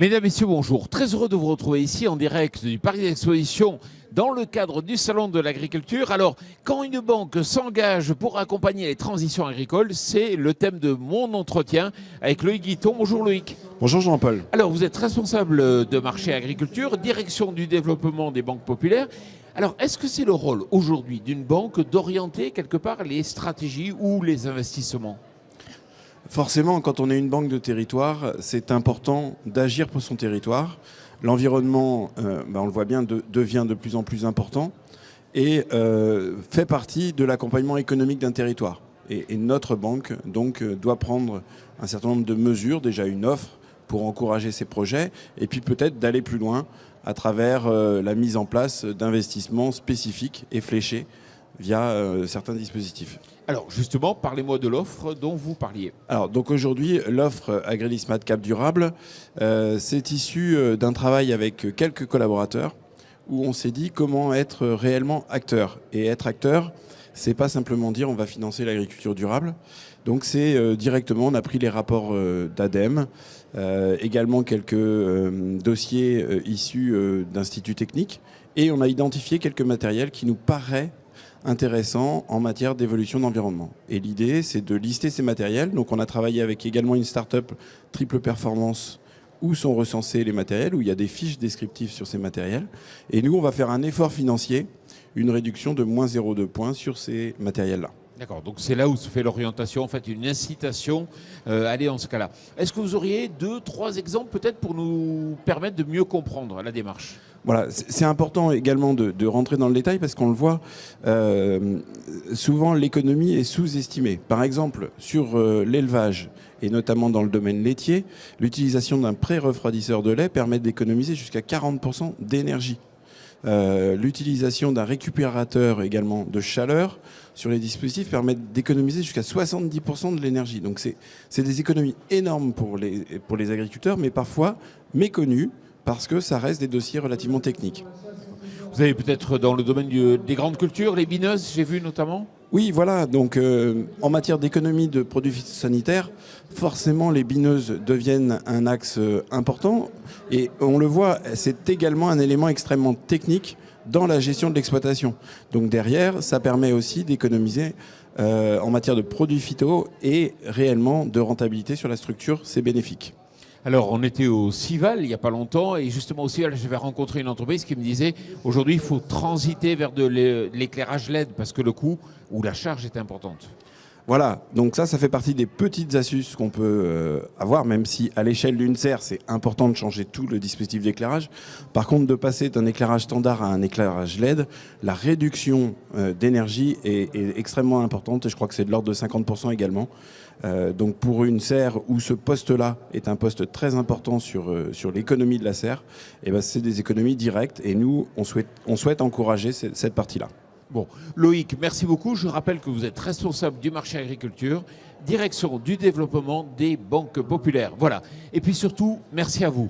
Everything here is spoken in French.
Mesdames, Messieurs, bonjour. Très heureux de vous retrouver ici en direct du Parc d'Exposition dans le cadre du Salon de l'Agriculture. Alors, quand une banque s'engage pour accompagner les transitions agricoles, c'est le thème de mon entretien avec Loïc Guiton. Bonjour Loïc. Bonjour Jean-Paul. Alors, vous êtes responsable de marché agriculture, direction du développement des banques populaires. Alors, est-ce que c'est le rôle aujourd'hui d'une banque d'orienter quelque part les stratégies ou les investissements ? Forcément, quand on est une banque de territoire, c'est important d'agir pour son territoire. L'environnement, on le voit bien, devient de plus en plus important et fait partie de l'accompagnement économique d'un territoire. Et notre banque donc, doit prendre un certain nombre de mesures, déjà une offre pour encourager ces projets, et puis peut-être d'aller plus loin à travers la mise en place d'investissements spécifiques et fléchés via certains dispositifs. Alors justement, parlez-moi de l'offre dont vous parliez. Alors donc aujourd'hui, l'offre AgriLisMat Cap Durable, c'est issu d'un travail avec quelques collaborateurs où on s'est dit comment être réellement acteur. Et être acteur, c'est pas simplement dire on va financer l'agriculture durable. Donc c'est directement, on a pris les rapports d'ADEME, également quelques dossiers issus d'instituts techniques, et on a identifié quelques matériels qui nous paraît intéressant en matière d'évolution d'environnement. Et l'idée, c'est de lister ces matériels. Donc on a travaillé avec également une start-up triple performance où sont recensés les matériels, où il y a des fiches descriptives sur ces matériels. Et nous, on va faire un effort financier, une réduction de moins 0,2 points sur ces matériels-là. D'accord, donc c'est là où se fait l'orientation, en fait une incitation à aller dans ce cas-là. Est-ce que vous auriez 2-3 exemples peut-être pour nous permettre de mieux comprendre la démarche ? Voilà, c'est important également de rentrer dans le détail parce qu'on le voit, souvent l'économie est sous-estimée. Par exemple, sur l'élevage et notamment dans le domaine laitier, l'utilisation d'un pré-refroidisseur de lait permet d'économiser jusqu'à 40% d'énergie. L'utilisation d'un récupérateur également de chaleur sur les dispositifs permet d'économiser jusqu'à 70% de l'énergie. Donc c'est des économies énormes pour les agriculteurs, mais parfois méconnues, parce que ça reste des dossiers relativement techniques. Vous avez peut-être dans le domaine des grandes cultures, les bineuses, j'ai vu notamment ? Oui, voilà. Donc, en matière d'économie de produits phytosanitaires, forcément, les bineuses deviennent un axe important. Et on le voit, c'est également un élément extrêmement technique dans la gestion de l'exploitation. Donc, derrière, ça permet aussi d'économiser en matière de produits phyto et réellement de rentabilité sur la structure. C'est bénéfique. Alors, on était au Cival il n'y a pas longtemps et justement au Cival, j'avais rencontré une entreprise qui me disait aujourd'hui, il faut transiter vers de l'éclairage LED parce que le coût ou la charge est importante. Voilà, donc ça fait partie des petites astuces qu'on peut avoir, même si à l'échelle d'une serre, c'est important de changer tout le dispositif d'éclairage. Par contre, de passer d'un éclairage standard à un éclairage LED, la réduction d'énergie est extrêmement importante et je crois que c'est de l'ordre de 50% également. Donc pour une serre où ce poste-là est un poste très important sur l'économie de la serre, et ben c'est des économies directes et nous, on souhaite encourager cette partie-là. Bon, Loïc, merci beaucoup. Je rappelle que vous êtes responsable du marché agriculture, direction du développement des banques populaires. Voilà. Et puis surtout, merci à vous.